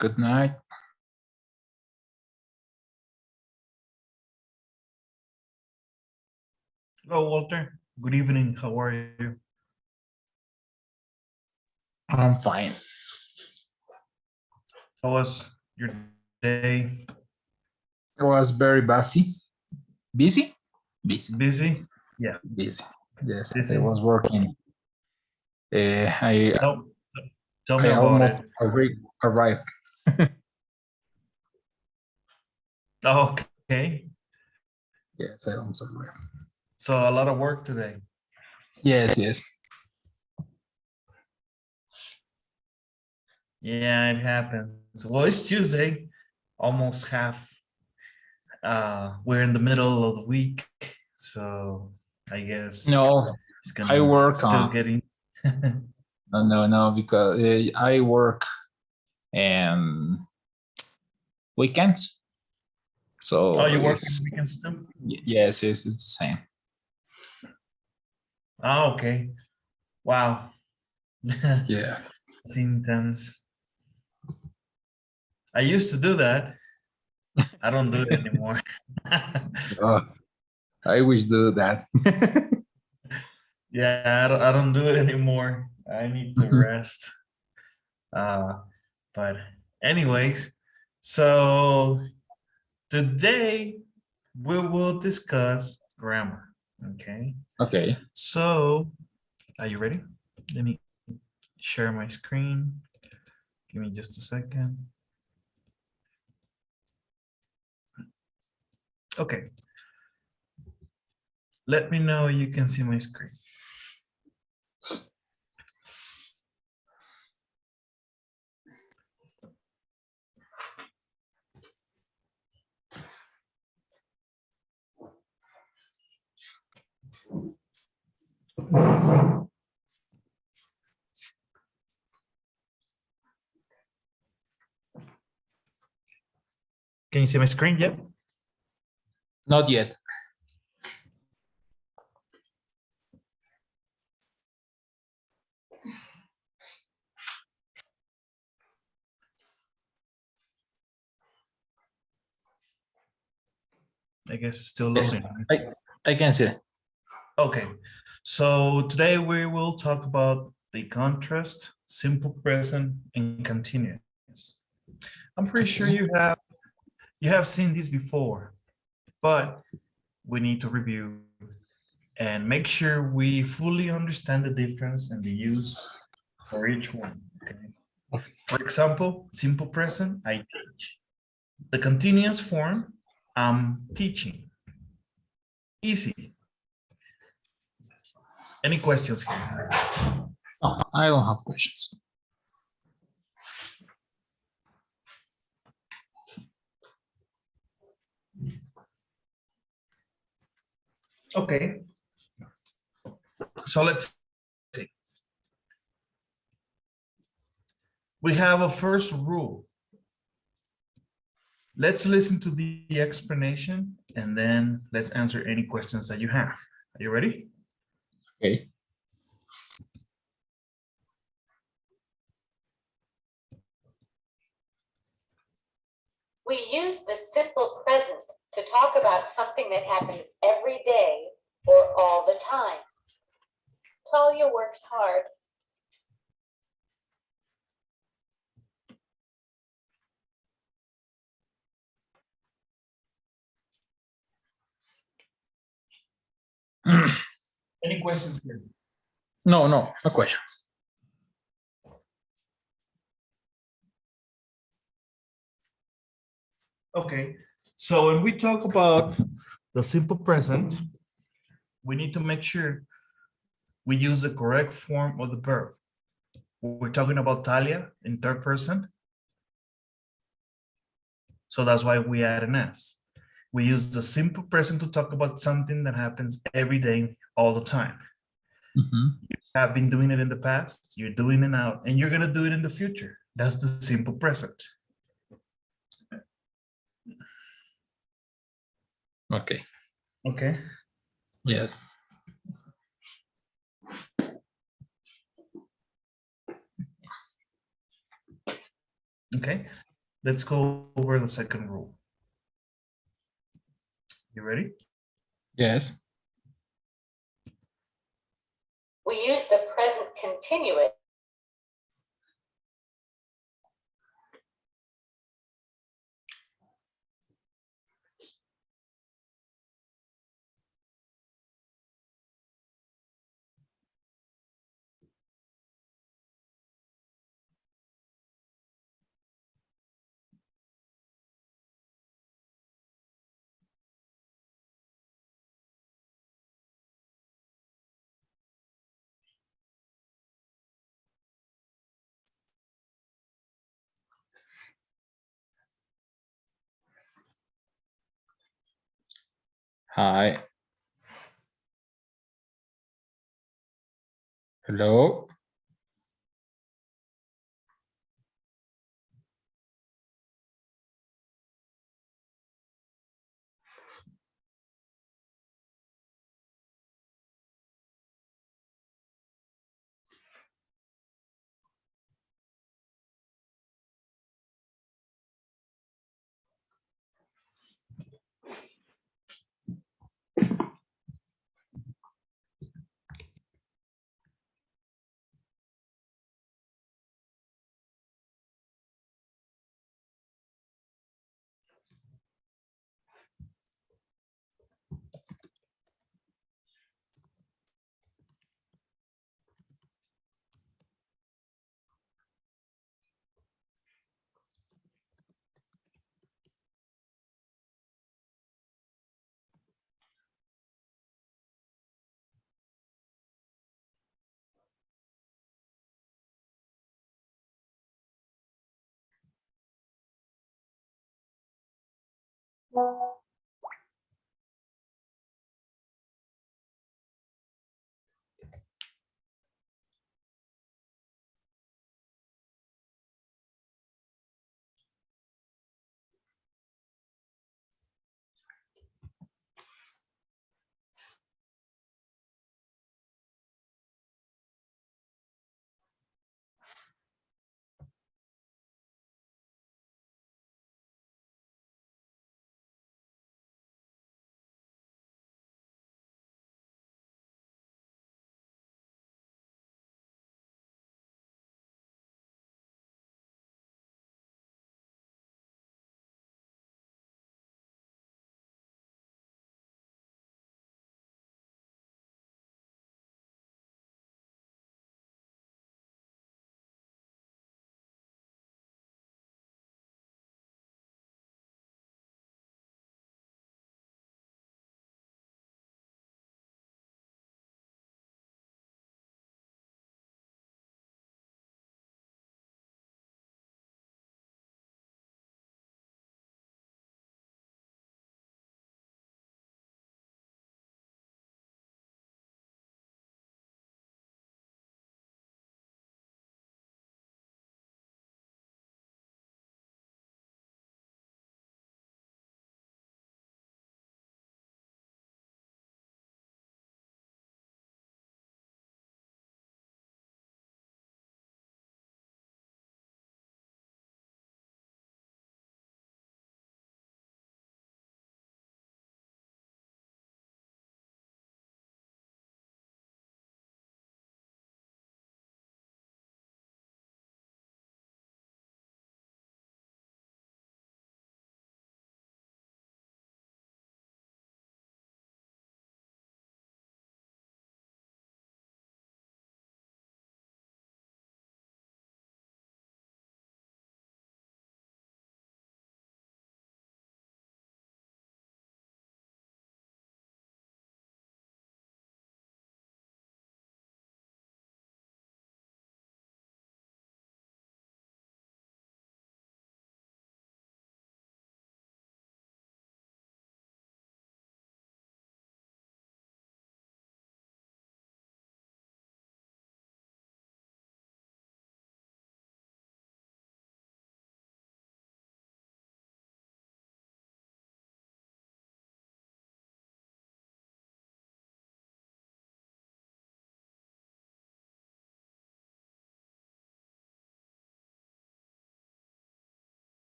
Good night. Hello, Walter. Good evening. How are you? I'm fine. How was your day? It was very busy. Busy? Busy. Busy? Yeah. Busy. Yes, I Busy? was working. I No. Tell me I about almost it. arrived. Okay. Yes, I almost arrived. So a lot of work today. Yes. Yeah, it happens. Well, it's Tuesday, almost half. We're in the middle of the week, so I guess No, it's I gonna work still on. getting. No, because I work and weekends. Oh, So you work on it's weekends too? yes, it's the same. Oh, okay. Wow. Yeah. It's intense. I used to do that. I don't do it anymore. Oh, I wish do that. Yeah, I don't do it anymore. I need to rest. Uh, but anyways, so today we will discuss grammar. Okay. Okay. So are you ready? Let me share my screen. Give me just a second. Okay. Let me know you can see my screen. Can you see my screen yet? Not yet. I guess it's still Yes, loading. I can see. Okay, so today we will talk about the contrast, simple present, and continuous. I'm pretty sure Okay. you have seen these before, but we need to review and make sure we fully understand the difference and the use for each one. Okay. Okay. For example, simple present, I teach. The continuous form, I'm teaching. Easy. Any questions here? Oh, I don't have questions. Okay. So let's see. We have a first rule. Let's listen to the explanation and then let's answer any questions that you have. Are you ready? Okay. We use the simple present to talk about something that happens every day or all the time. Talia works hard. Any questions here? No questions. Okay. So when we talk about the simple present, we need to make sure we use the correct form of the verb. We're talking about Talia in third person. So that's why we add an S. We use the simple present to talk about something that happens every day, all the time. Mhm. You have been doing it in the past, you're doing it now, and you're going to do it in the future. That's the simple present. Okay. Okay. Yes. Okay. Let's go over the second rule. You ready? Yes. We use the present continuous Hi. Hello.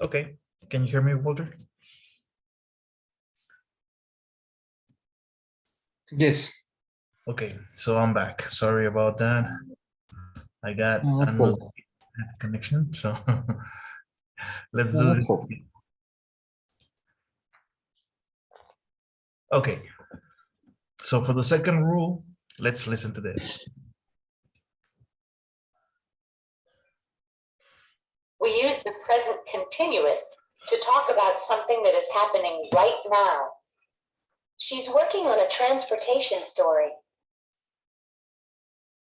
Okay, can you hear me, Walter? Yes. Okay, so I'm back. Sorry about that. I got No another problem. connection, so let's do No this. problem. Okay, so for the second rule, let's listen to this. We use the present continuous to talk about something that is happening right now. She's working on a transportation story.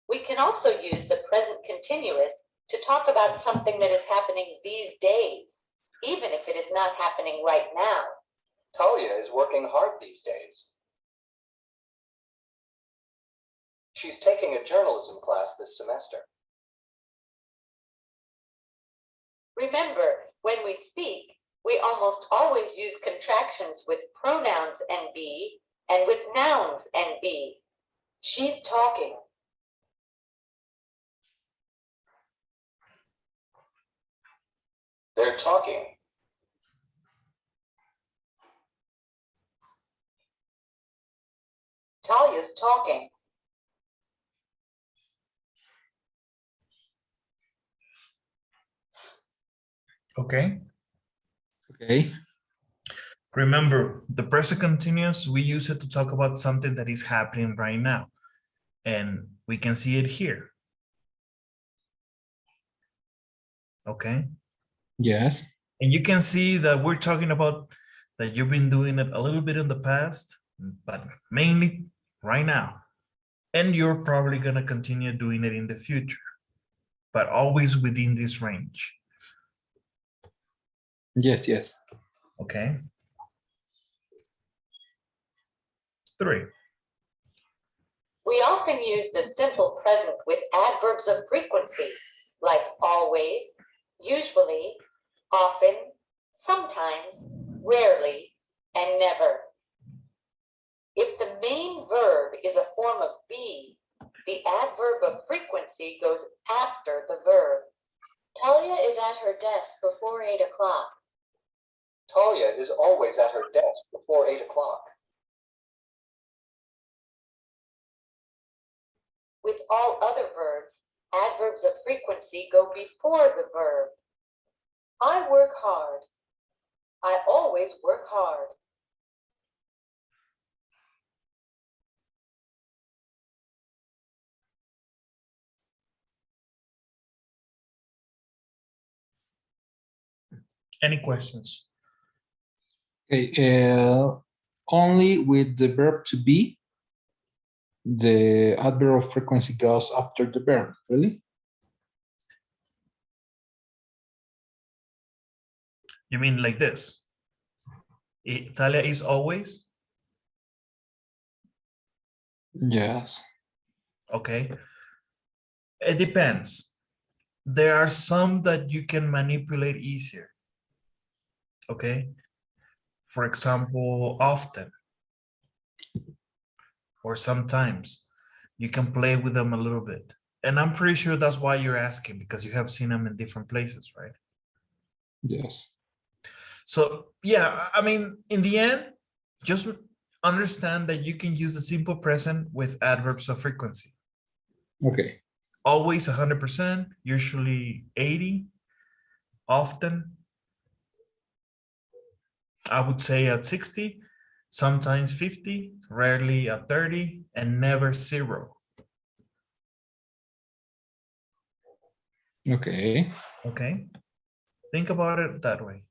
We can also use the present continuous to talk about something that is happening these days, even if it is not happening right now. Talia is working hard these days. She's taking a journalism class this semester. Remember, when we speak, we almost always use contractions with pronouns and be and with nouns and be. She's talking. They're talking. Talia's talking. Okay. Okay. Remember, the present continuous, we use it to talk about something that is happening right now. And we can see it here. Okay. Yes. And you can see that we're talking about that you've been doing it a little bit in the past, but mainly right now. And you're probably going to continue doing it in the future, but always within this range. Yes, yes. Okay. 3. We often use the simple present with adverbs of frequency, like always, usually, often, sometimes, rarely, and never. If the main verb is a form of be, the adverb of frequency goes after the verb. Talia is at her desk before 8 o'clock. Talia is always at her desk before 8 o'clock. With all other verbs, adverbs of frequency go before the verb. I work hard. I always work hard. Any questions? Okay. Only with the verb to be, the adverb of frequency goes after the verb, really? You mean like this? Talia is always? Yes. Okay. It depends. There are some that you can manipulate easier. Okay. For example, often or sometimes you can play with them a little bit. And I'm pretty sure that's why you're asking, because you have seen them in different places, right? Yes. So yeah, I mean, in the end, just understand that you can use the simple present with adverbs of frequency. Okay. Always 100%, usually 80, often, I would say at 60, sometimes 50, rarely at 30, and never 0. Okay. Okay, think about it that way.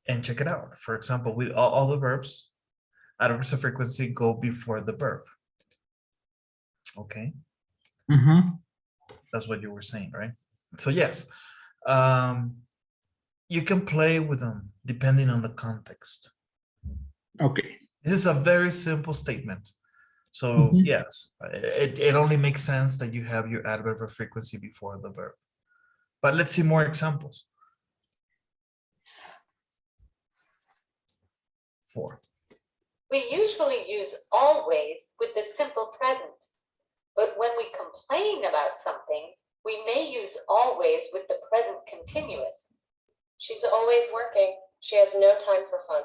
And check it out. For example, with all the verbs, adverbs of frequency go before the verb. Okay, that's what you were saying, right? So yes, you can play with them depending on the context. Okay. This is a very simple statement. So yes, it only makes sense that you have your adverb of frequency before the verb. But let's see more examples. 4. We usually use always with the simple present. But when we complain about something, we may use always with the present continuous. She's always working. She has no time for fun.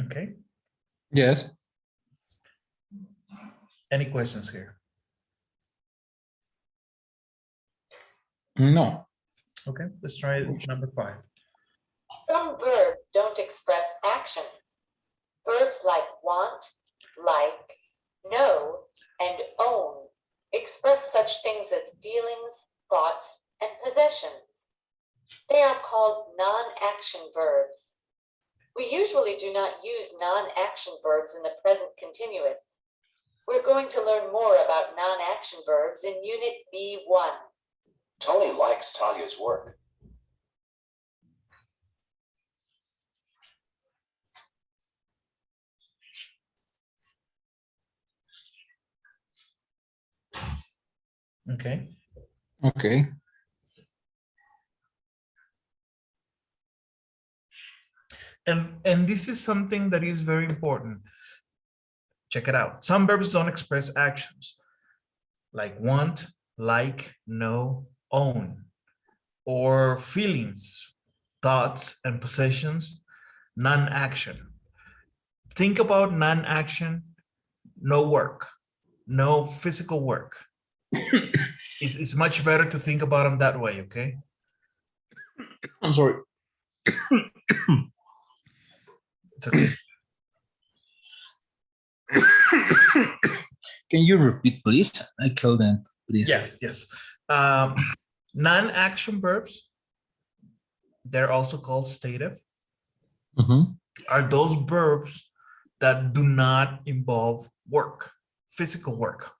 Okay. Yes. Any questions here? No. Okay, let's try number 5. Some verbs don't express actions. Verbs like want, like, know, and own express such things as feelings, thoughts, and possessions. They are called non-action verbs. We usually do not use non-action verbs in the present continuous. We're going to learn more about non-action verbs in Unit B1. Tony likes Talia's work. Okay. Okay. And this is something that is very important. Check it out. Some verbs don't express actions, like want, like, know, own, or feelings, thoughts, and possessions, non-action. Think about non-action, no work, no physical work. It's much better to think about them that way, okay? I'm sorry. It's okay. Can you repeat, please? I couldn't, please. Yes. Non-action verbs, they're also called stative, are those verbs that do not involve work, physical work.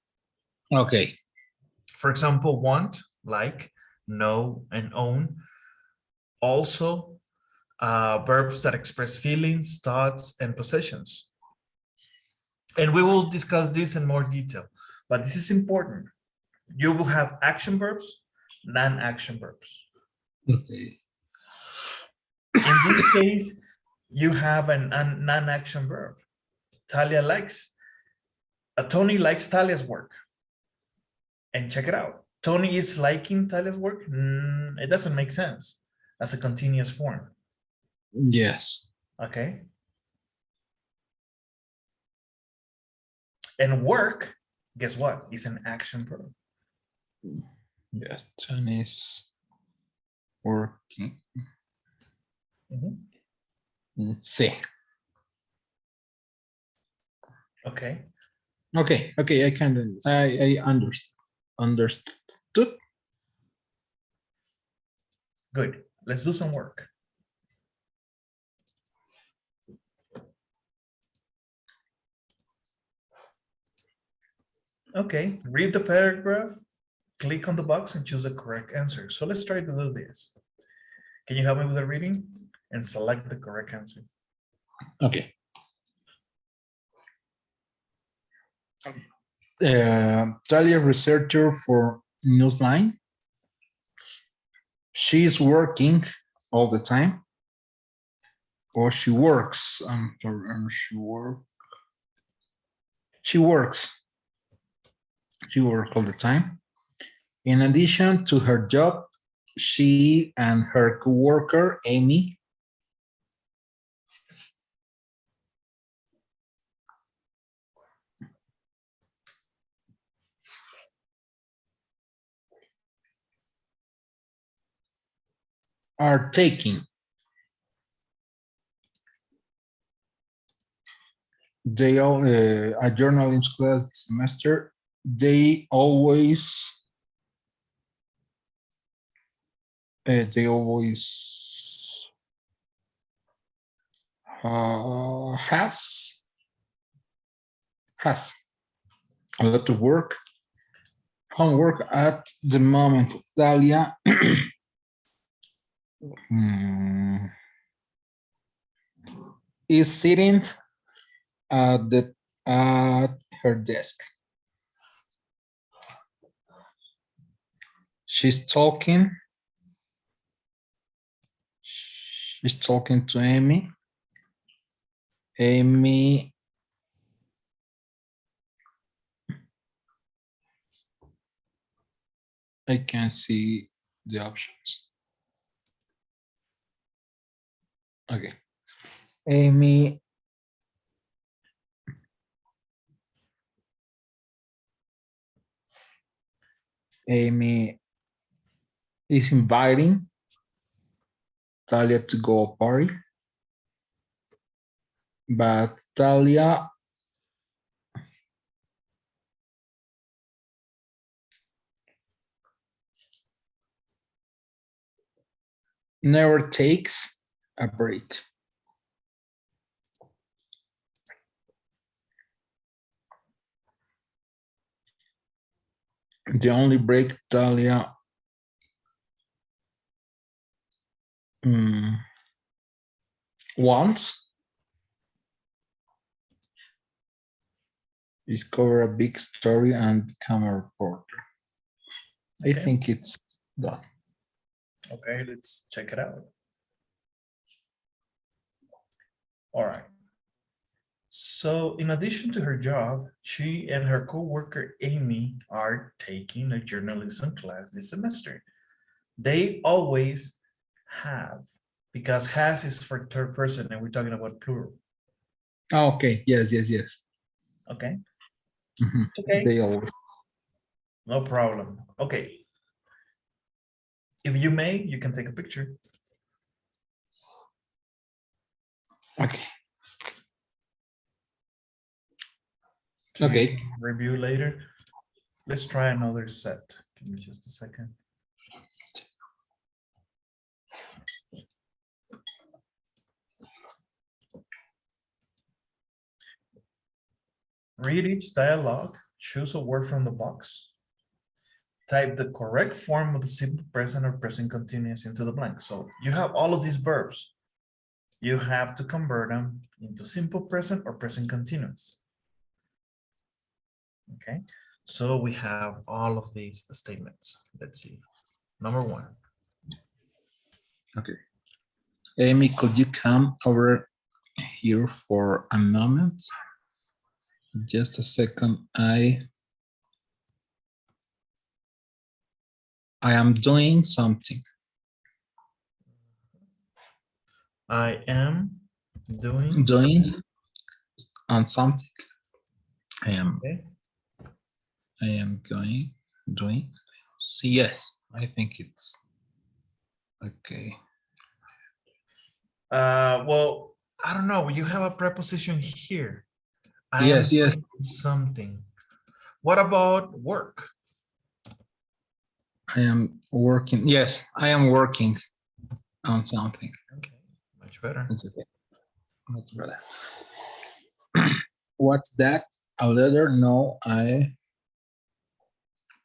Okay. For example, want, like, know, and own. Also, verbs that express feelings, thoughts, and possessions. And we will discuss this in more detail, but this is important. You will have action verbs, non-action verbs. Okay. In this case, you have a non-action verb. Tony likes Talia's work. And check it out. Tony is liking Talia's work. It doesn't make sense as a continuous form. Yes. Okay. And work, guess what? Is an action verb. Yes. Tony is working. See. Okay. Okay. I can. I understood. Good. Let's do some work. Okay, read the paragraph, click on the box and choose the correct answer. So let's try to do this. Can you help me with the reading and select the correct answer? Okay. Talia, researcher for Newsline. She's working all the time. Or she works. She works. She works all the time. In addition to her job, she and her coworker, Amy, are taking a journalism class this semester. They always has a lot of homework at the moment. Dalia is sitting at her desk. She's talking. She's talking to Amy. Amy. I can't see the options. Okay. Amy. Amy is inviting Talia to go a party. But Talia never takes a break. The only break Talia wants is cover a big story and become a reporter. I Okay. think it's done. Okay, let's check it out. All right. So in addition to her job, she and her co-worker Amy are taking a journalism class this semester. They always have, because has is for third person and we're talking about plural. Oh, okay. Yes. Okay. Mhm. Okay. They always. No problem. Okay. If you may, you can take a picture. Okay. To Okay. review later. Let's try another set. Give me just a second. Read each dialogue, choose a word from the box. Type the correct form of the simple present or present continuous into the blank. So you have all of these verbs. You have to convert them into simple present or present continuous. Okay, so we have all of these statements. Let's see. Number one. Okay. Amy, could you come over here for a moment? Just a second. I am doing something. I am doing. Doing on something. Okay. I am doing. See, yes, I think it's okay. Well, I don't know. You have a preposition here. I am Yes. doing something. What about work? I am working. Yes, I am working on something. Okay, much better. It's okay. Much better. What's that? A letter? No,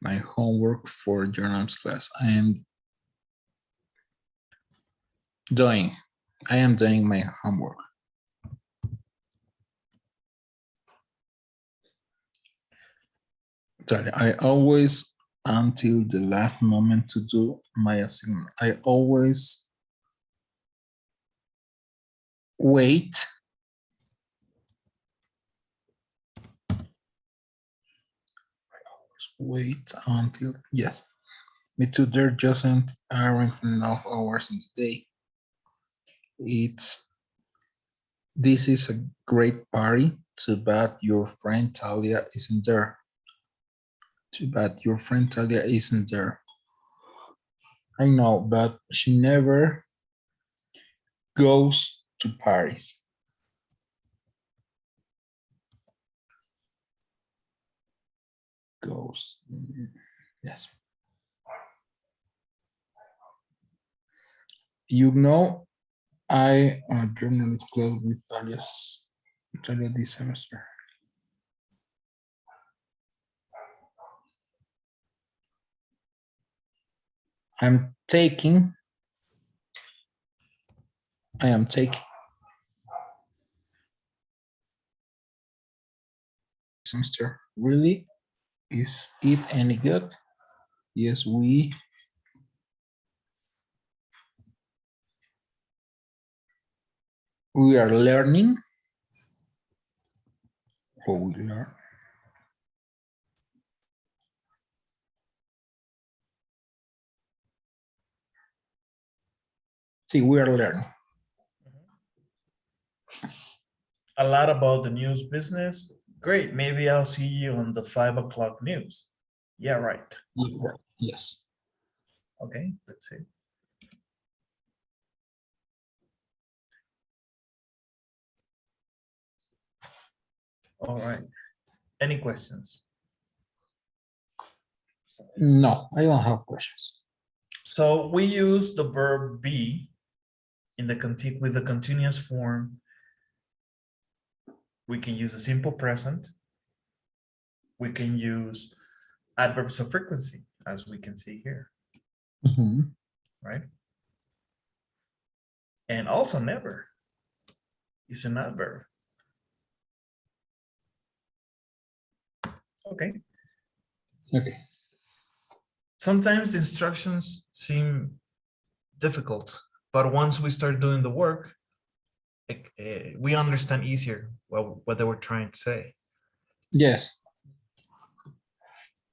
my homework for journals class. I am doing my homework. Sorry, I always, until the last moment to do my assignment. I always wait until, yes, me too. There just aren't enough hours in the day. This is a great party. Too bad your friend Talia isn't there. Too bad your friend Talia isn't there. I know, but she never goes to parties. Goes, yes. You know, I journalist class with Talia this semester. I am taking semester. Really? Is it any good? Yes, we We are learning. Or we learn. See, we are learning. A lot about the news business. Great. Maybe I'll see you on the 5 o'clock news. Yeah, right. Yes. Okay, let's see. All right. Any questions? No, I don't have questions. So we use the verb be in the with the continuous form. We can use a simple present. We can use adverbs of frequency, as we can see here, right? And also never is an adverb. Okay. Okay. Sometimes the instructions seem difficult, but once we start doing the work, we understand easier what they were trying to say. Yes.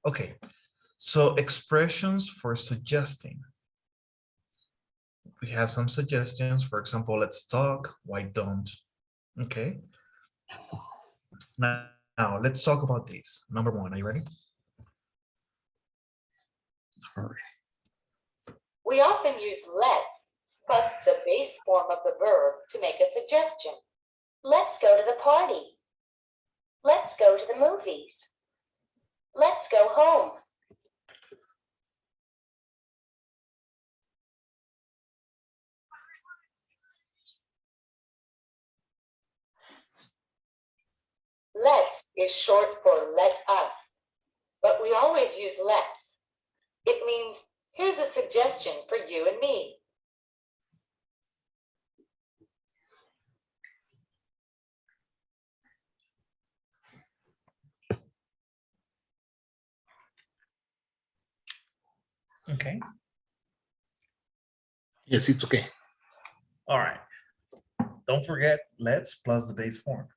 Okay, so expressions for suggesting. We have some suggestions. For example, let's talk, why don't? Okay. Now let's talk about these. Number one, are you ready? All right. We often use let's plus the base form of the verb to make a suggestion. Let's go to the party. Let's go to the movies. Let's go home. Let's is short for let us, but we always use let's. It means, here's a suggestion for you and me. Okay. Yes, it's okay. All right. Don't forget let's plus the base form.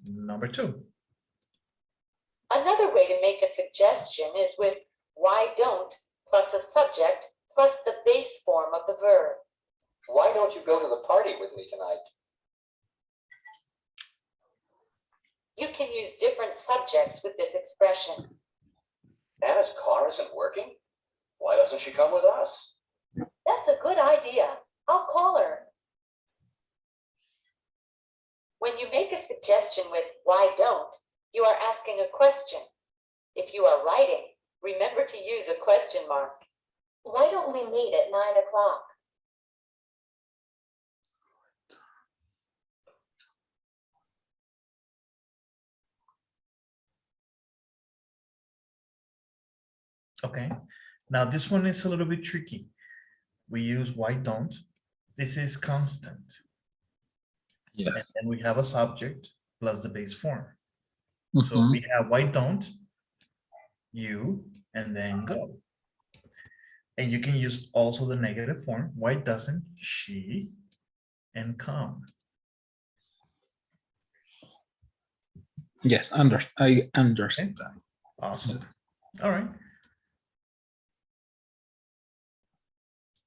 Number two. Another way to make a suggestion is with why don't plus a subject plus the base form of the verb. Why don't you go to the party with me tonight? You can use different subjects with this expression. Anna's car isn't working. Why doesn't she come with us? That's a good idea. I'll call her. When you make a suggestion with why don't, you are asking a question. If you are writing, remember to use a question mark. Why don't we meet at 9 o'clock? Okay. Now this one is a little bit tricky. We use why don't. This is constant. Yes. And then we have a subject plus the base form. So we have why don't you and then go. And you can use also the negative form. Why doesn't she and come? Yes, I understand. Okay. Awesome. All right.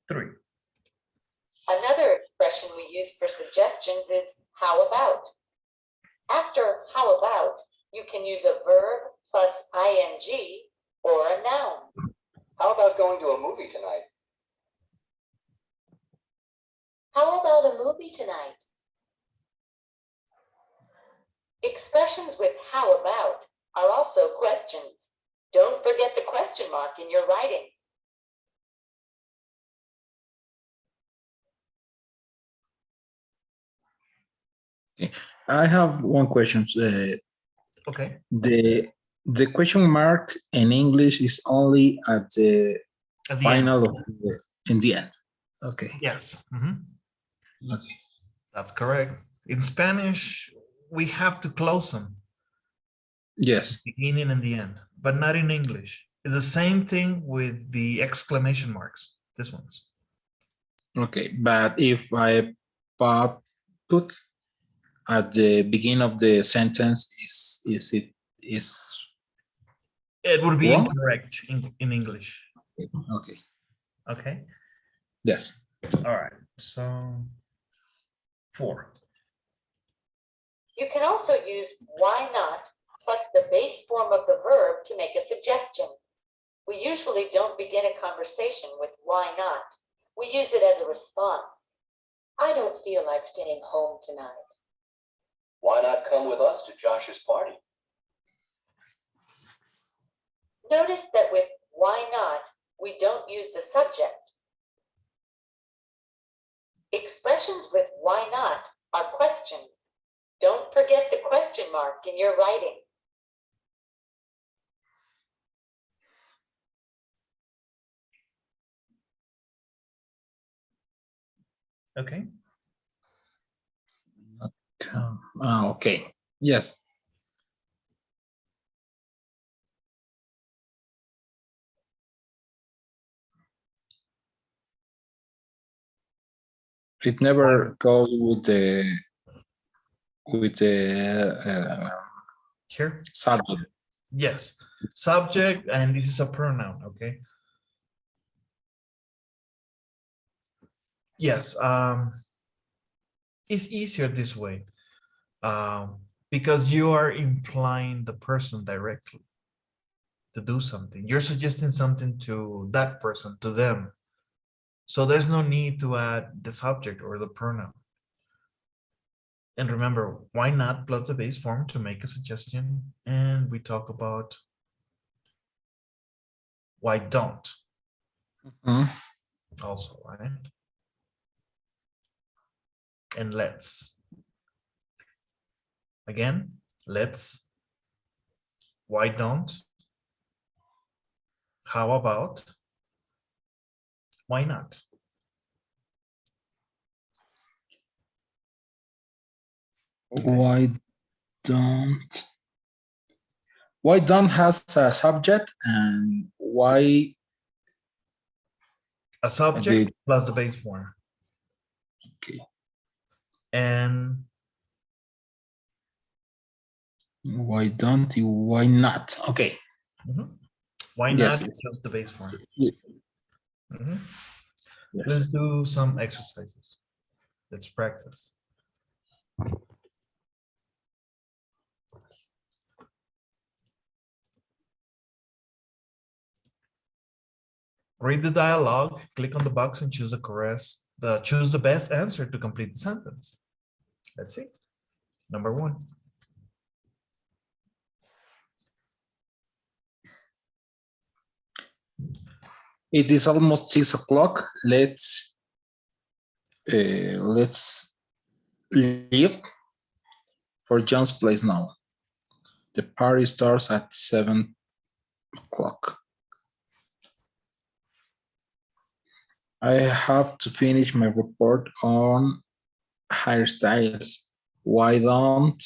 3. Another expression we use for suggestions is how about. After how about, you can use a verb plus ing or a noun. How about going to a movie tonight? How about a movie tonight? Expressions with how about are also questions. Don't forget the question mark in your writing. I have one question. Okay. The question mark in English is only at the At the final end. of in the end. Okay. Yes. Okay. That's correct. In Spanish, we have to close them. Yes. Beginning and the end, but not in English. It's the same thing with the exclamation marks. This one's. Okay, but if I put at the beginning of the sentence, is it is It would be wrong? incorrect in English. Okay. Okay. Yes. All right. So 4. You can also use why not plus the base form of the verb to make a suggestion. We usually don't begin a conversation with why not. We use it as a response. I don't feel like staying home tonight. Why not come with us to Josh's party? Notice that with why not, we don't use the subject. Expressions with why not are questions. Don't forget the question mark in your writing. Okay. Okay. Yes. It never goes with the Here. subject. Yes. Subject, and this is a pronoun. Okay. Yes. It's easier this way. Because you are implying the person directly to do something. You're suggesting something to that person, to them. So there's no need to add the subject or the pronoun. And remember, why not plus the base form to make a suggestion? And we talk about why don't also, right? And let's. Again, let's. Why don't? How about? Why not? Okay. Why don't has a subject, and why A subject plus the base form. Okay. And why don't you? Why not? Okay. Why Yes, not just the base form? Yes. Let's do some exercises. Let's practice. Read the dialogue, click on the box and choose choose the best answer to complete the sentence. Let's see. Number 1. It is almost 6 o'clock. Let's leave for John's place now. The party starts at 7 o'clock. I have to finish my report on hairstyles. Why don't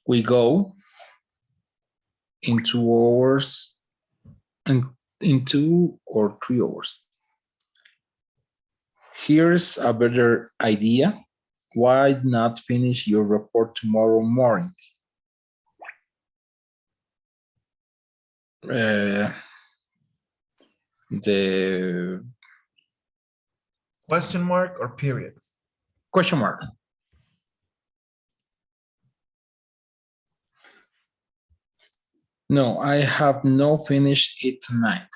we go in 2 hours and in 2 or 3 hours? Here's a better idea. Why not finish your report tomorrow morning? The Question mark or period? question mark. No, I have no finished it tonight.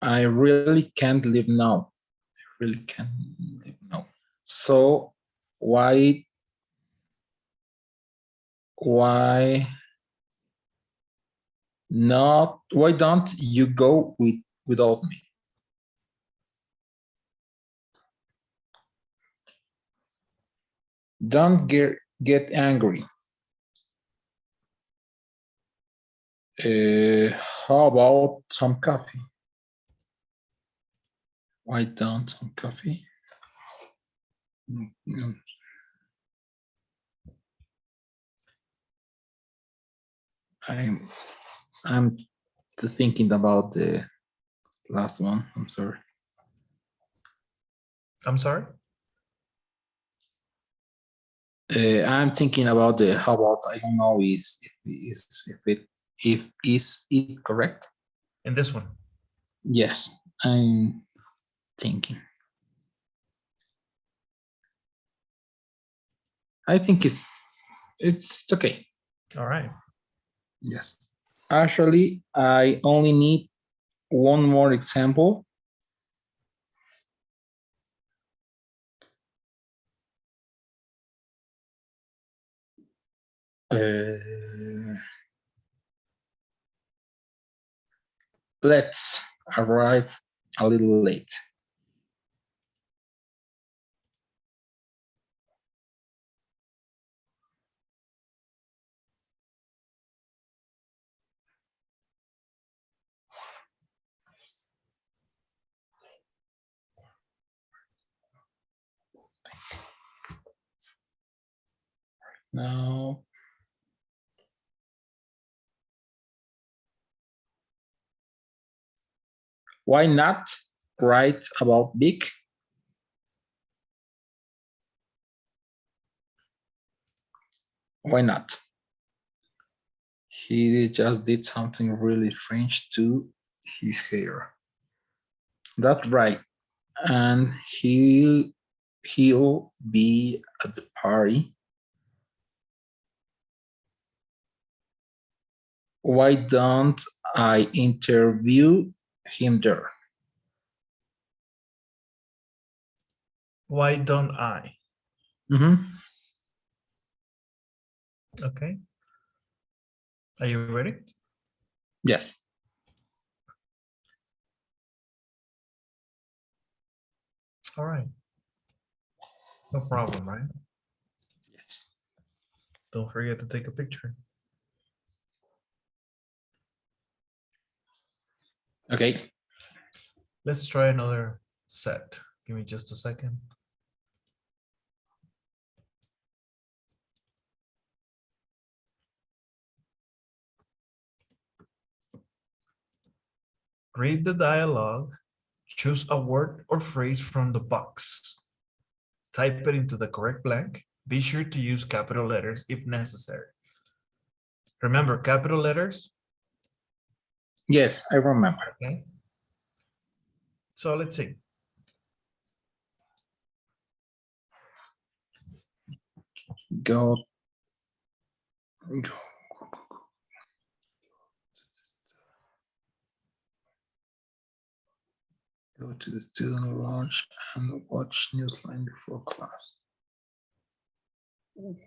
I really can't leave now. I really can't leave now. So why not? Why don't you go without me? Don't get angry. How about some coffee? Why don't some coffee? I'm thinking about the Last one. I'm sorry. I'm sorry. I'm thinking about the how about I don't know if is it correct? In this one. Yes, I'm thinking. I think it's okay. All right. Yes. Actually, I only need one more example. Let's arrive a little late. Now, why not write about big? Why not? He just did something really strange to his hair. That's right. And he'll be at the party. Why don't I interview him there? Why don't I? Mm-hmm. Okay. Are you ready? Yes. All right. No problem, right? Yes. Don't forget to take a picture. Okay. Let's try another set. Give me just a second. Read the dialogue, choose a word or phrase from the box. Type it into the correct blank. Be sure to use capital letters if necessary. Remember capital letters? Yes, I remember. Okay. So let's see. Go. Go to the student lounge and watch Newsline before class.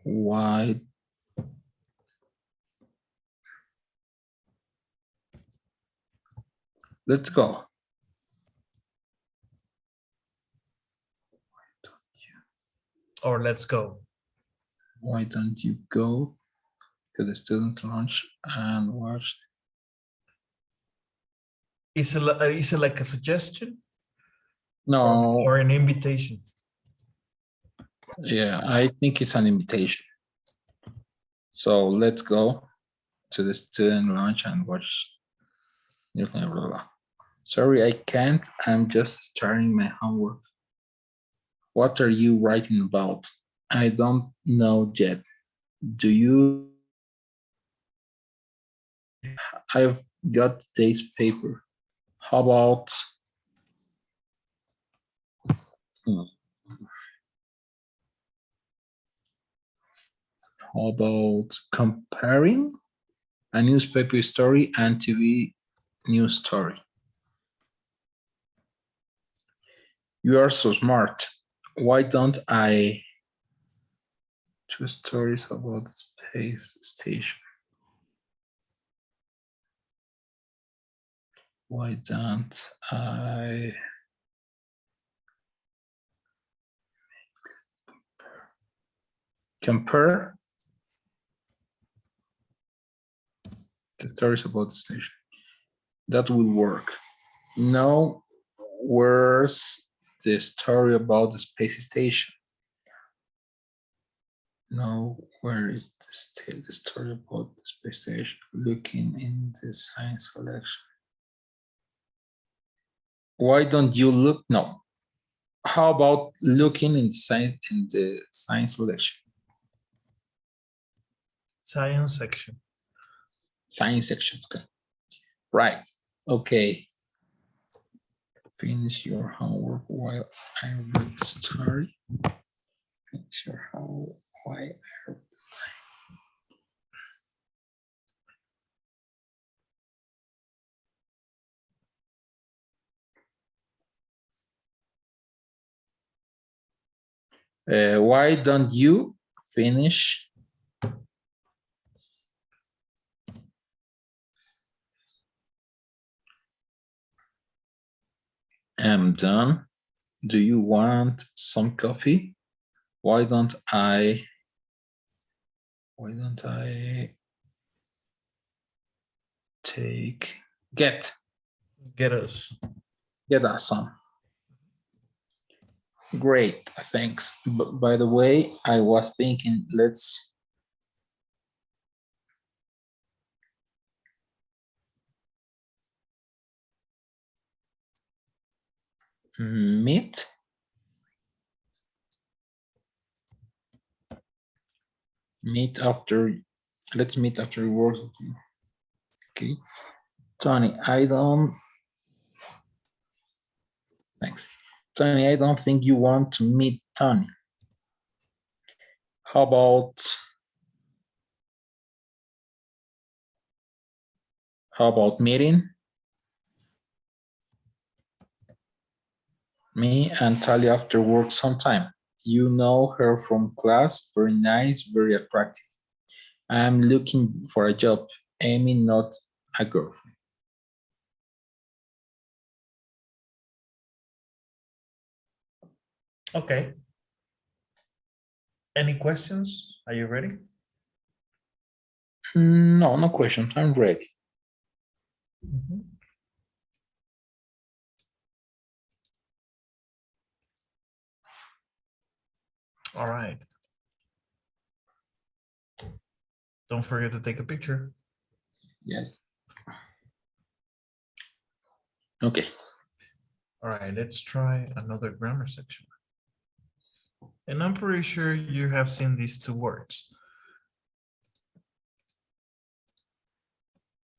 Why? Let's go. Or let's go. Why don't you go to the student lounge and watch? Is it like a suggestion No, or an invitation? yeah, I think it's an invitation. So let's go to the student lounge and watch Newsline. Blah, blah. Sorry, I can't. I'm just starting my homework. What are you writing about? I don't know yet. Do you? I've got today's paper. How about comparing a newspaper story and TV news story? You are so smart. Why don't I two stories about the space station? Why don't I compare the stories about the station? That will work. Now, where's the story about the space station? Now, where is the story about the space station? Looking in the science collection. Why don't you look? No. How about looking in the science selection? Science section. Science section. Okay. Right. Okay. Finish your homework while I read the story. Finish your homework while I read the story. Why don't you finish? I'm done. Do you want some coffee? Why don't I get Us. us some? Great, thanks. By the way, I was thinking, let's meet. Let's meet after work. Okay. Tony, thanks. Tony, I don't think you want to meet Tony. How about meeting me and Talia after work sometime? You know her from class, very nice, very attractive. I'm looking for a job, Amy, not a girlfriend. Okay. Any questions? Are you ready? No, no question. I'm ready. All right. Don't forget to take a picture. Yes. Okay. All right, let's try another grammar section. And I'm pretty sure you have seen these two words.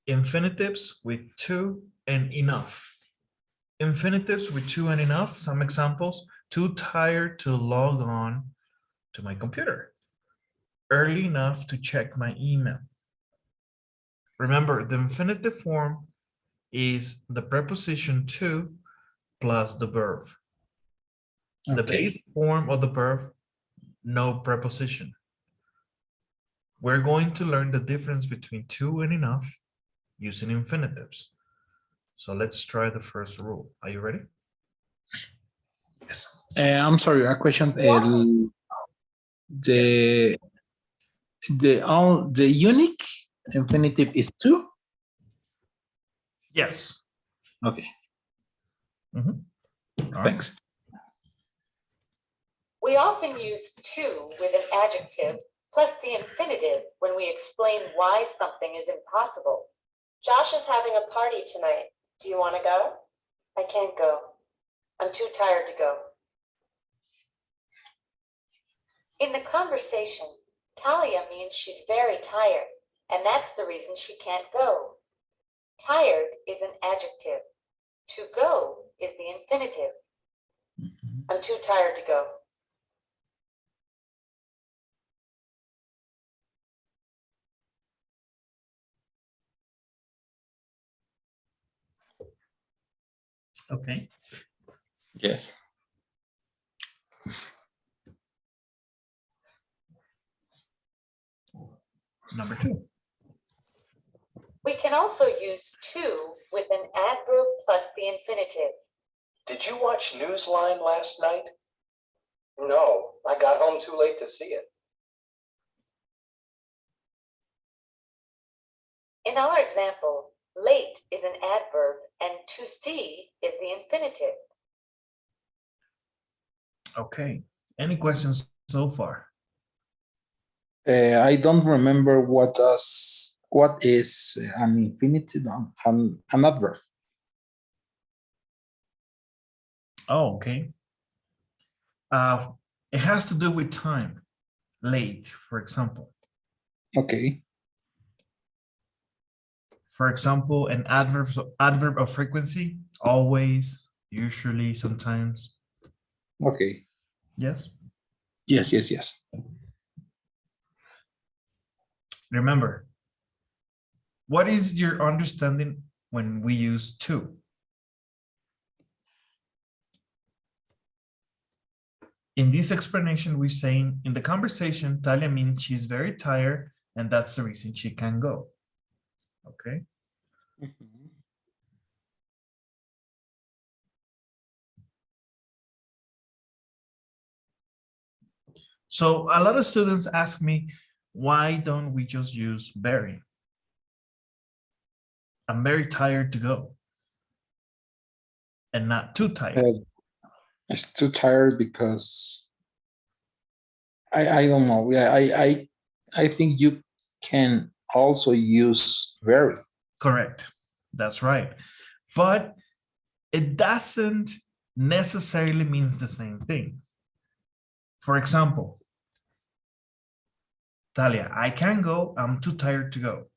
Infinitives with to and enough. Infinitives with to and enough, some examples: too tired to log on to my computer, early enough to check my email. Remember, the infinitive form is the preposition to plus the verb. The Okay. base form of the verb, no preposition. We're going to learn the difference between to and enough using infinitives. So let's try the first rule. Are you ready? Yes. I'm sorry, a question. Yes. The unique infinitive is to? Yes. Okay. All Thanks. right. We often use to with an adjective plus the infinitive when we explain why something is impossible. Josh is having a party tonight. Do you want to go? I can't go. I'm too tired to go. In the conversation, Talia means she's very tired, and that's the reason she can't go. Tired is an adjective. To go is the infinitive. I'm too tired to go. Okay. Yes. Number two. We can also use to with an adverb plus the infinitive. Did you watch Newsline last night? No, I got home too late to see it. In our example, late is an adverb and to see is the infinitive. Okay. Any questions so far? I don't remember what is an infinitive, an adverb. Oh, okay. It has to do with time. Late, for example. Okay. For example, an adverb of frequency, always, usually, sometimes. Okay. Yes. Yes, yes, yes. Remember, what is your understanding when we use to? In this explanation, we're saying in the conversation, Talia means she's very tired and that's the reason she can go. Okay. Mhm. So a lot of students ask me, why don't we just use very? I'm very tired to go. And not too tired. It's too tired because I don't know. Yeah, I think you can also use very. Correct. That's right. But it doesn't necessarily means the same thing. For example, Talia, I can go, I'm too tired to go.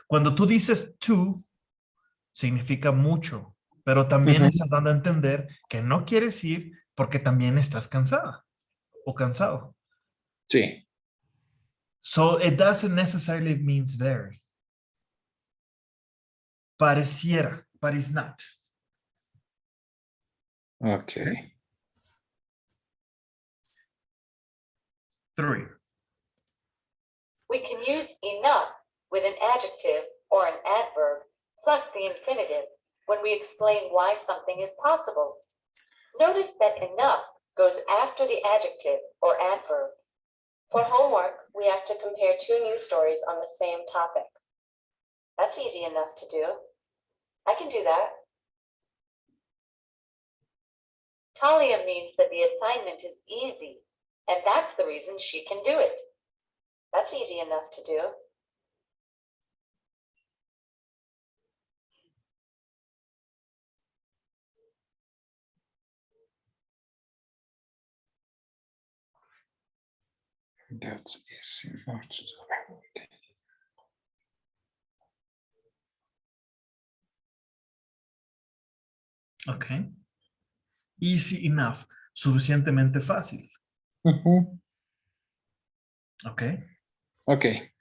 Cuando tú dices too, significa mucho, pero también estás dando a entender que no quieres ir porque también estás cansada o cansado. Sí. So it doesn't necessarily means very. Pareciera, but it's not. Okay. 3. We can use enough with an adjective or an adverb plus the infinitive when we explain why something is possible. Notice that enough goes after the adjective or adverb. For homework, we have to compare 2 news stories on the same topic. That's easy enough to do. I can do that. Talia means that the assignment is easy, and that's the reason she can do it. That's easy enough to do. That's easy. Okay. Easy enough. Suficientemente fácil. Okay. Okay.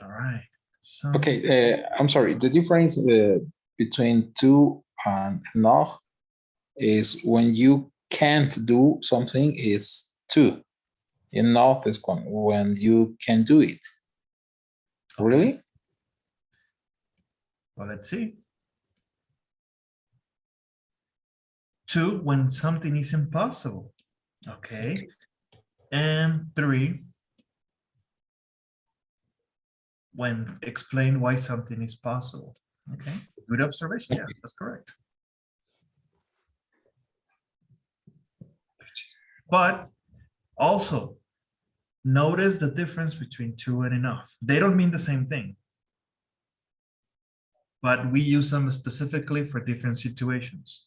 All right. So, Okay. I'm sorry. The difference between to and enough is when you can't do something is to. Enough is when you can do it. Really? well, let's see. 2, when something is impossible. Okay. And 3, when explain why something is possible. Okay. Good observation. Yes, that's correct. But also, notice the difference between to and enough. They don't mean the same thing. But we use them specifically for different situations.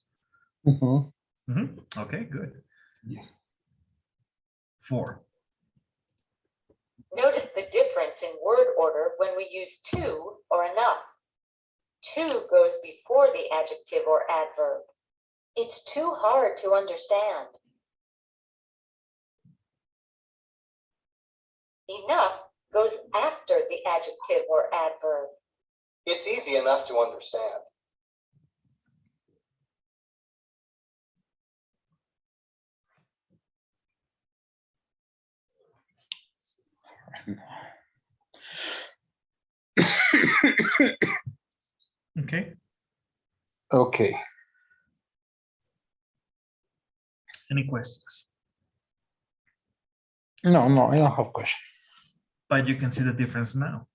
Okay, good. Yes. 4. Notice the difference in word order when we use to or enough. To goes before the adjective or adverb. It's too hard to understand. Enough goes after the adjective or adverb. It's easy enough to understand. Okay. Okay. Any questions? No, I don't have question. But you can see the difference now.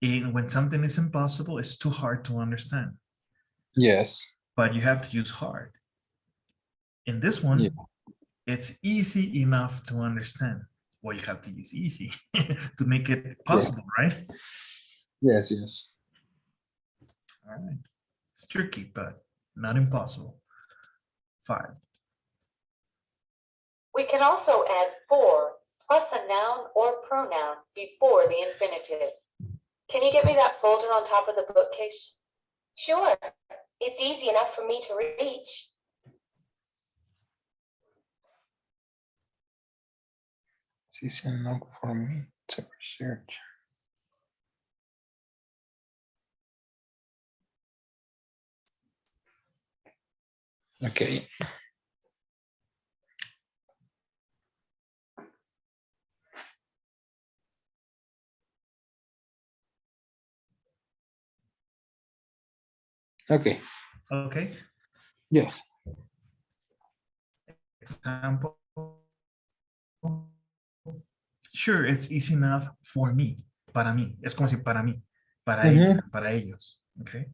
When something is impossible, it's too hard to understand. Yes. But you have to use hard. In this one, it's easy enough to understand. Well, you have to use easy to make it possible, right? Yes, yes. All right. It's tricky, but not impossible. 5. We can also add for plus a noun or pronoun before the infinitive. Can you get me that folder on top of the bookcase? Sure, it's easy enough for me to reach. This is enough for me to research. Okay. Okay. Okay. Yes. Example. Sure, it's easy enough for me. Para mí. Es como si para mí. Para ella, para ellos. Okay.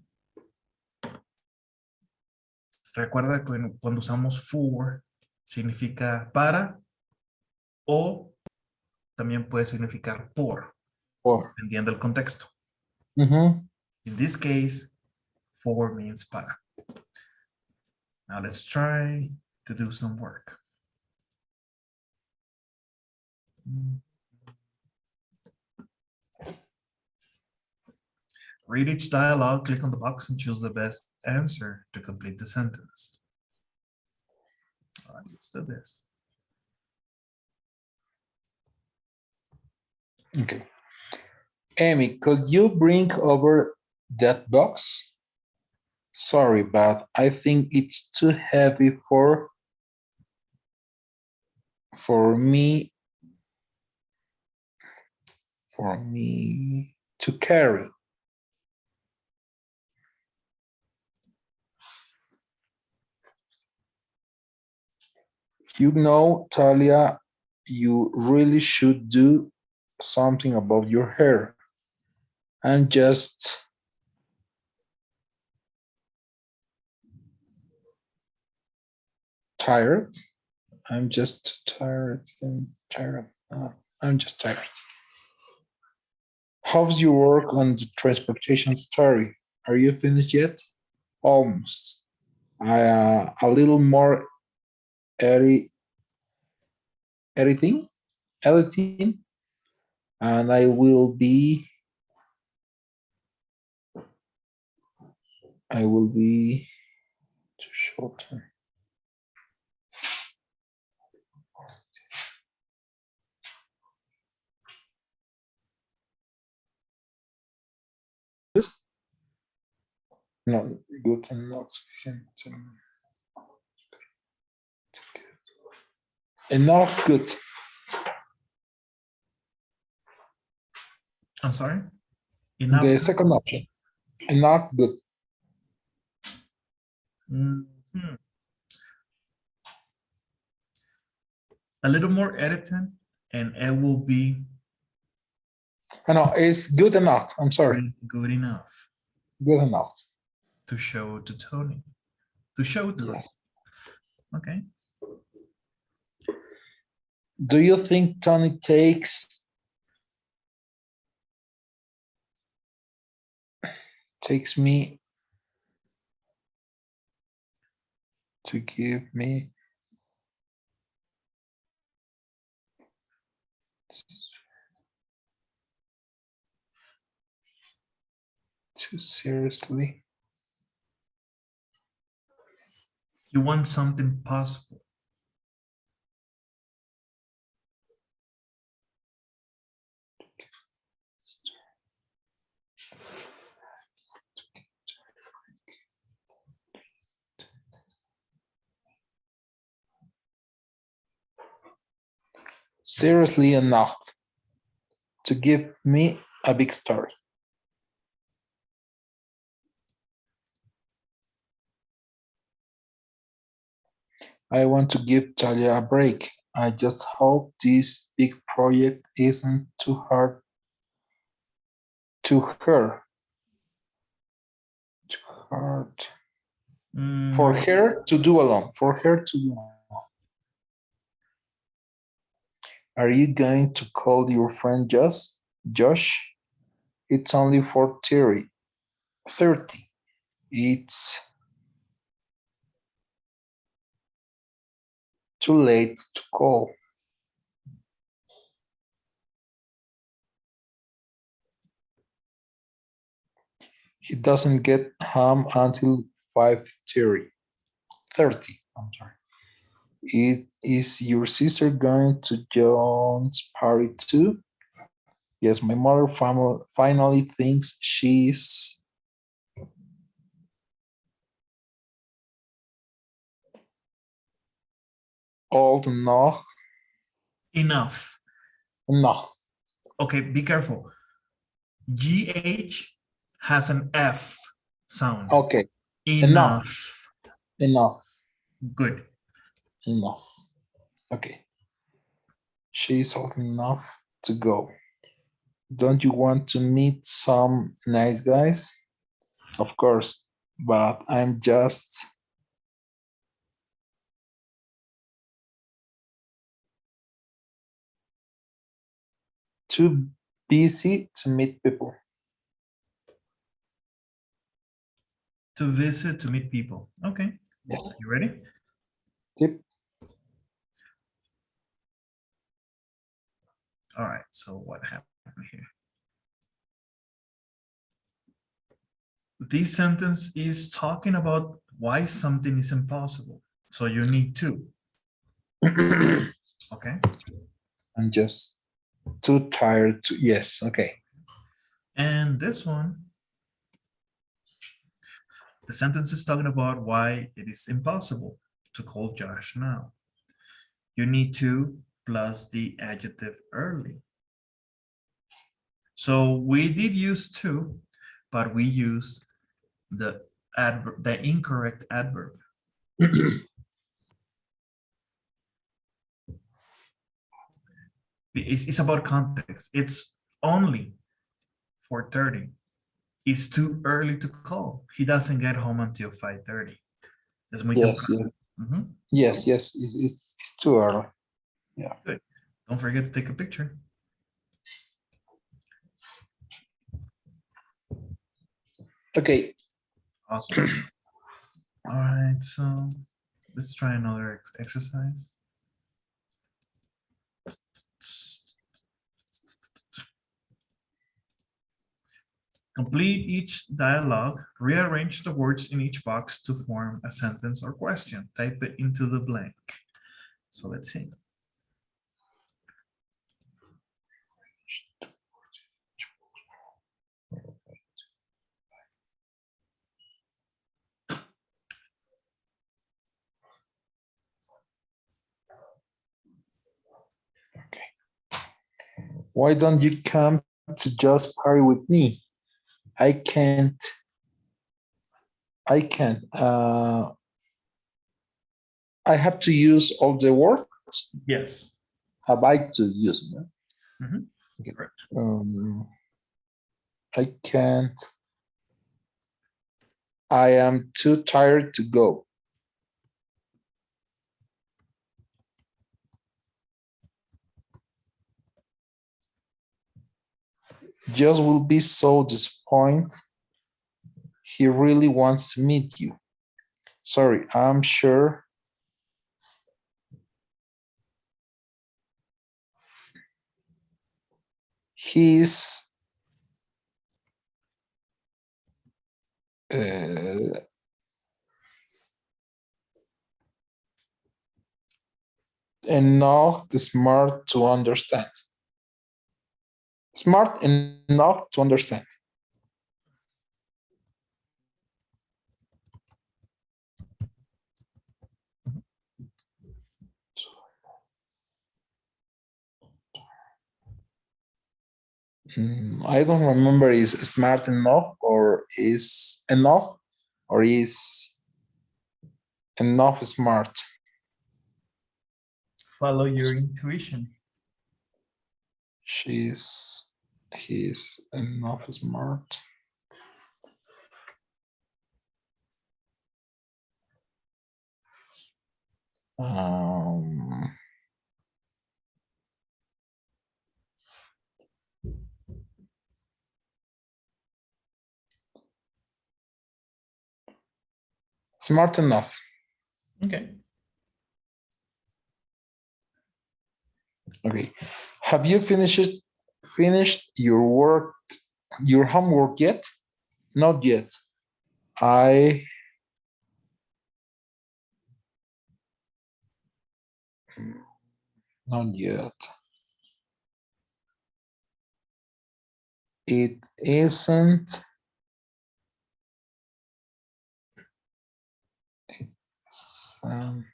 Recuerda que cuando usamos for significa para o también puede significar por, For. dependiendo del contexto. In this case, for means para. Now let's try to do some work. Read each dialogue, click on the box, and choose the best answer to complete the sentence. All right, let's do this. Okay. Amy, could you bring over that box? Sorry, but I think it's too heavy for me to carry. You know, Talia, you really should do something about your hair. I'm just tired. I'm just tired. I'm just tired. How's your work on the transportation story? Are you finished yet? Almost. A little more editing, and I will be too short. Not good and not sufficient. Enough good. I'm sorry? Enough. The second option. Enough good. Mhm. A little more editing and it will be No, it's good enough. I'm sorry. good enough Good enough. to show to Tony. To show to Yes. Okay. Do you think Tony takes me to give me too seriously? You want something possible. Seriously enough to give me a big story. I want to give Talia a break. I just hope this big project isn't too hard to her. Too hard. For her to do alone. Are you going to call your friend Josh? It's only 4:30. It's too late to call. He doesn't get home until 5:30. 30, I'm sorry. Is your sister going to John's party too? Yes, my mother finally thinks she's old enough. Enough. Enough. Okay, be careful. GH has an F sound. Okay, Enough. enough, Good. enough. Okay. She's old enough to go. Don't you want to meet some nice guys? Of course, but I'm just too busy to meet people. To visit, to meet people. Okay. Yes. You ready? Yep. All right. So what happened here? This sentence is talking about why something is impossible. So you need to. Okay. I'm just too tired to, yes, okay. And this one, the sentence is talking about why it is impossible to call Josh now. You need to plus the adjective early. So we did use to, but we used the adverb, the incorrect adverb. It's about context. It's only 4:30. It's too early to call. He doesn't get home until 5:30. Es muy Yes, temprano. yes, Mhm. yes, it's too early. Yeah. Good. Don't forget to take a picture. Okay. Awesome. All right, so let's try another exercise. Complete each dialogue, rearrange the words in each box to form a sentence or question. Type it into the blank. So let's see. Why don't you come to just party with me? I can't. I can't. I have to use all the words. Yes. Have I to use them? Mhm. Okay. Correct. I can't. I am too tired to go. Just will be so disappointed. He really wants to meet you. Sorry, I'm sure he's enough smart to understand. Smart enough to understand. I don't remember is smart enough or is enough or is enough smart. Follow your intuition. He's enough smart. Um, Smart enough. Okay. Okay. Have you finished your work, your homework yet? Not yet. I not yet. It isn't. Um,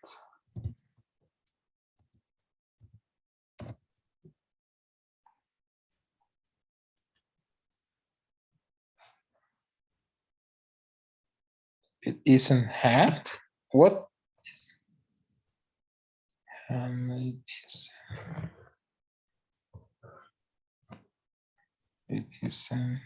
it isn't had. What? It is. It isn't. Isn't.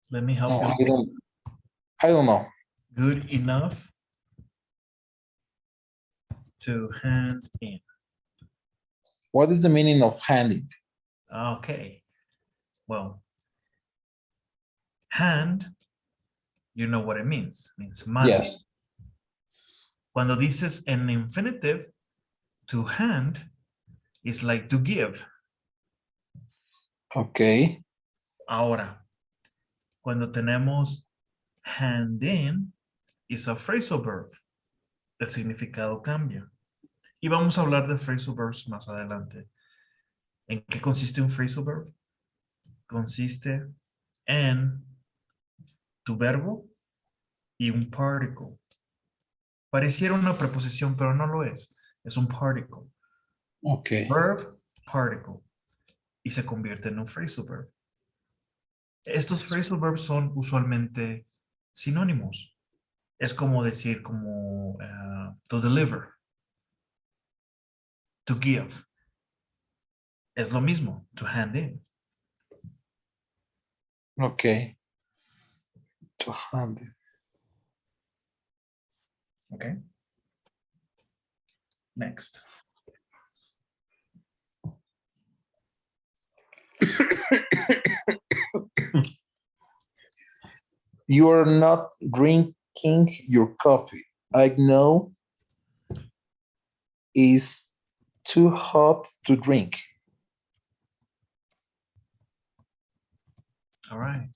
Let me help No, you. I don't know. Good enough to hand in. What is the meaning of handed? Okay. Well, hand, you know what it means. It means mano. Yes. Cuando dices en infinitive, to hand is like to give. Okay. Ahora, cuando tenemos hand in, is a phrasal verb. El significado cambia. Y vamos a hablar de phrasal verbs más adelante. ¿En qué consiste un phrasal verb? Consiste en tu verbo y un particle. Pareciera una preposición, pero no lo es. Es un particle. Okay. Verb, particle. Y se convierte en un phrasal verb. Estos phrasal verbs son usualmente sinónimos. Es como decir, como to deliver, to give. Es lo mismo, to hand in. Okay. To hand it. Okay. Next. You are not drinking your coffee. I know it's too hot to drink. All right.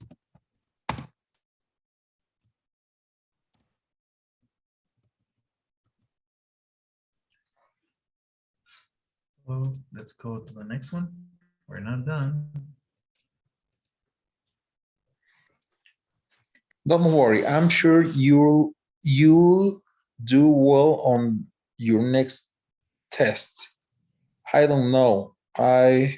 So let's go to the next one. We're not done. Don't worry, I'm sure you'll do well on your next test. I don't know. I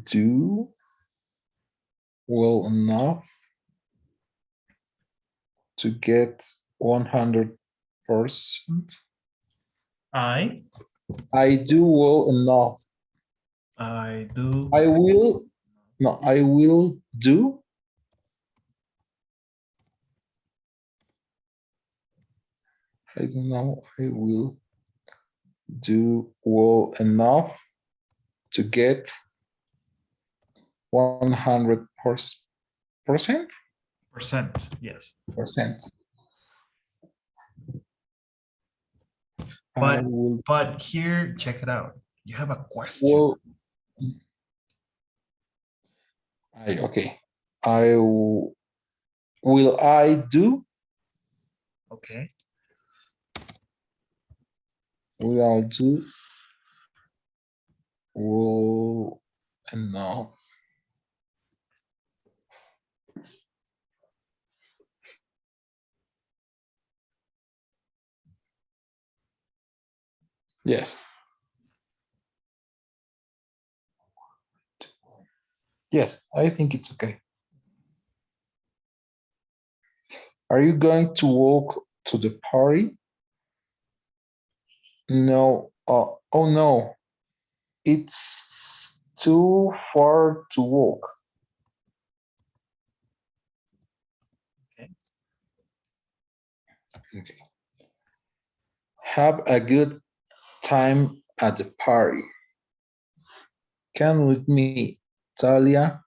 do well enough to get 100%. I do well enough. do. I will do. I don't know. I will do well enough to get 100%. Percent, yes. Percent. But I will. But here, check it out. You have a question. Well, okay. Will I do? Okay. Will I do? Well enough. Yes. Yes, I think it's okay. Are you going to walk to the party? No. Oh no. It's too far to walk. Okay. Okay. Have a good time at the party. Come with me, Talia.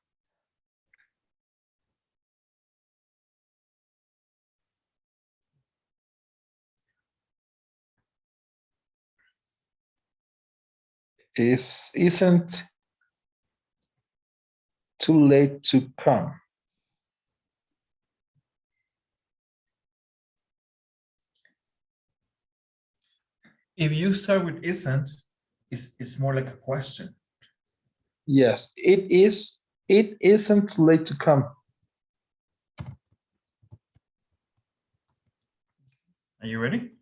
Isn't too late to come. If you start with isn't, it's more like a question. Yes, it is. It isn't too late to come. Are you ready?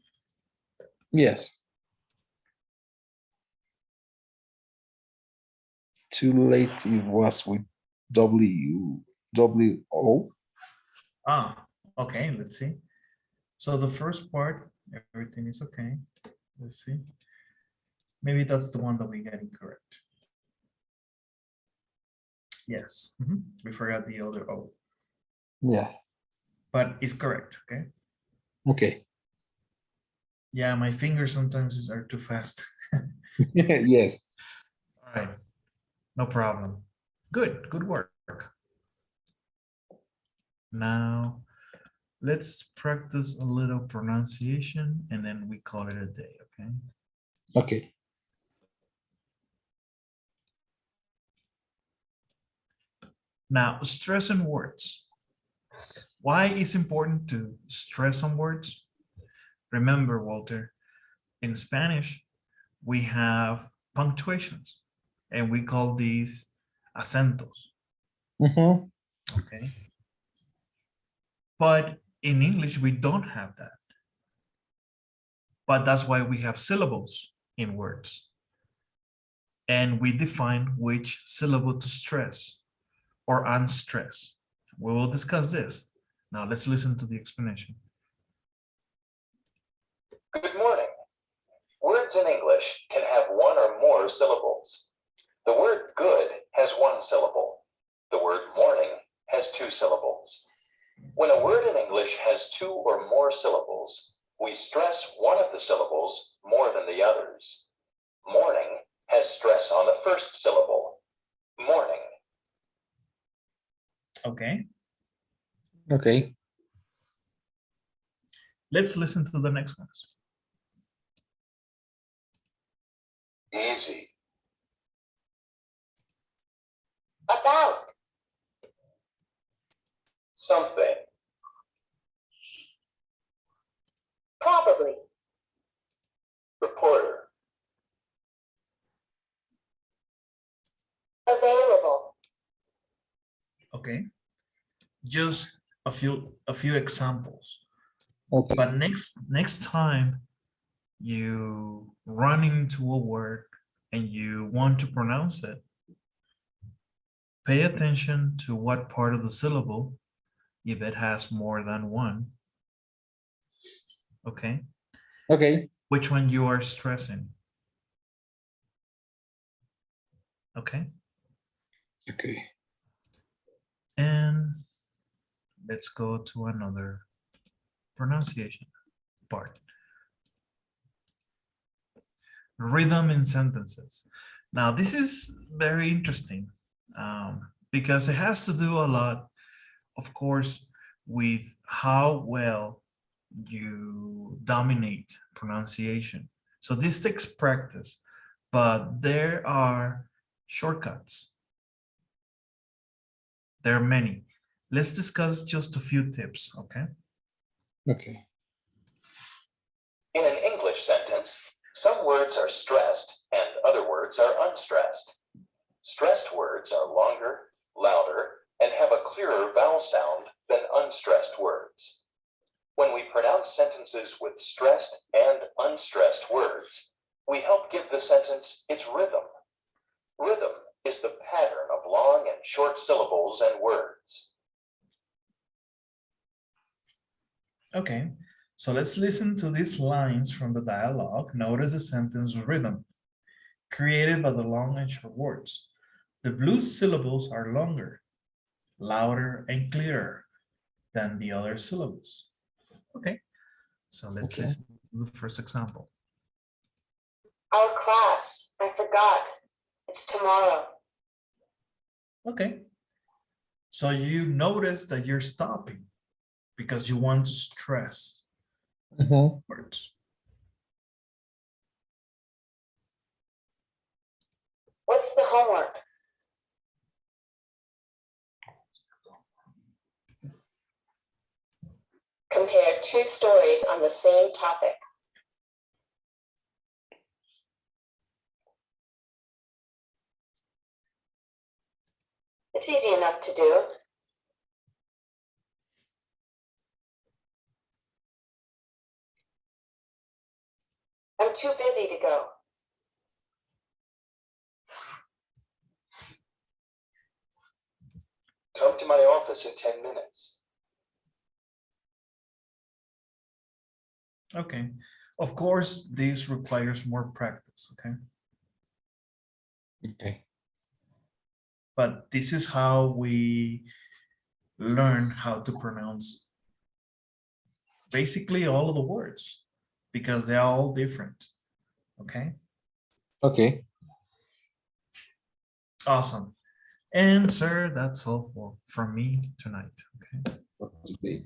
Yes. Too late it was with W-O. Ah, okay, let's see. So the first part, everything is okay. Let's see. Maybe that's the one that we get incorrect. Yes, we forgot the other O, Yeah. but it's correct, okay? Okay. Yeah, my fingers sometimes are too fast. Yes. All right, no problem. Good work. Now, let's practice a little pronunciation and then we call it a day, okay? Okay. Now, stress on words. Why is important to stress on words? Remember, Walter, in Spanish, we have punctuations and we call these acentos, Mm-hmm. okay? But in English, we don't have that. But that's why we have syllables in words. And we define which syllable to stress or unstress. We will discuss this. Now let's listen to the explanation. Good morning. Words in English can have one or more syllables. The word good has one syllable. The word morning has two syllables. When a word in English has two or more syllables, we stress one of the syllables more than the others. Morning has stress on the first syllable. Morning. Okay, Okay. let's listen to the next ones. Easy. About. Something. Probably. Reporter. Available. Okay, just a few examples. Okay. But next time you run into a word and you want to pronounce it, pay attention to what part of the syllable, if it has more than one, okay? Okay. Which one you are stressing, okay? Okay. And let's go to another pronunciation part. Rhythm in sentences. Now, this is very interesting because it has to do a lot, of course, with how well you dominate pronunciation. So this takes practice, but there are shortcuts. There are many. Let's discuss just a few tips, okay? Okay. In an English sentence, some words are stressed and other words are unstressed. Stressed words are longer, louder, and have a clearer vowel sound than unstressed words. When we pronounce sentences with stressed and unstressed words, we help give the sentence its rhythm. Rhythm is the pattern of long and short syllables and words. Okay, so let's listen to these lines from the dialogue. Notice the sentence rhythm created by the long and short words. The blue syllables are longer, louder, and clearer than the other syllables. Okay, so let's Okay. listen to the first example. Our class, I forgot. It's tomorrow. Okay, so you notice that you're stopping because you want to stress Mhm. words. What's the homework? Compare two stories on the same topic. It's easy enough to do. I'm too busy to go. Come to my office in 10 minutes. Okay, of course, this requires more practice, okay? Okay. But this is how we learn how to pronounce basically all of the words because they're all different, okay? Okay. Awesome. And sir, that's all from me tonight, okay? For today.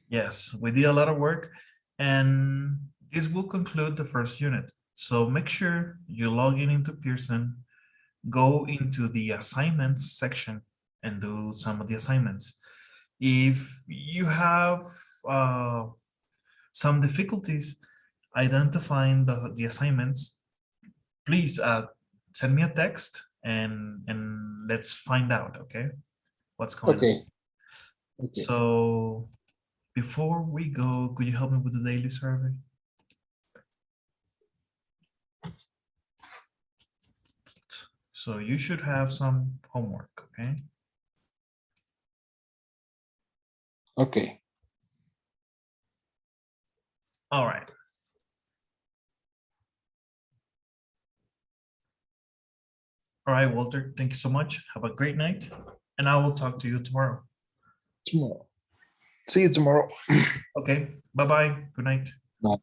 Yes, we did a lot of work and this will conclude the first unit. So make sure you log in into Pearson, go into the assignments section and do some of the assignments. If you have some difficulties identifying the assignments, please send me a text and let's find out, okay, what's going on. Okay. Okay. So before we go, could you help me with the daily survey? So you should have some homework, okay? Okay. All right. All right, Walter, thank you so much. Have a great night, and I will talk to you tomorrow. Tomorrow. See you tomorrow. Okay, bye-bye. Good night. Bye.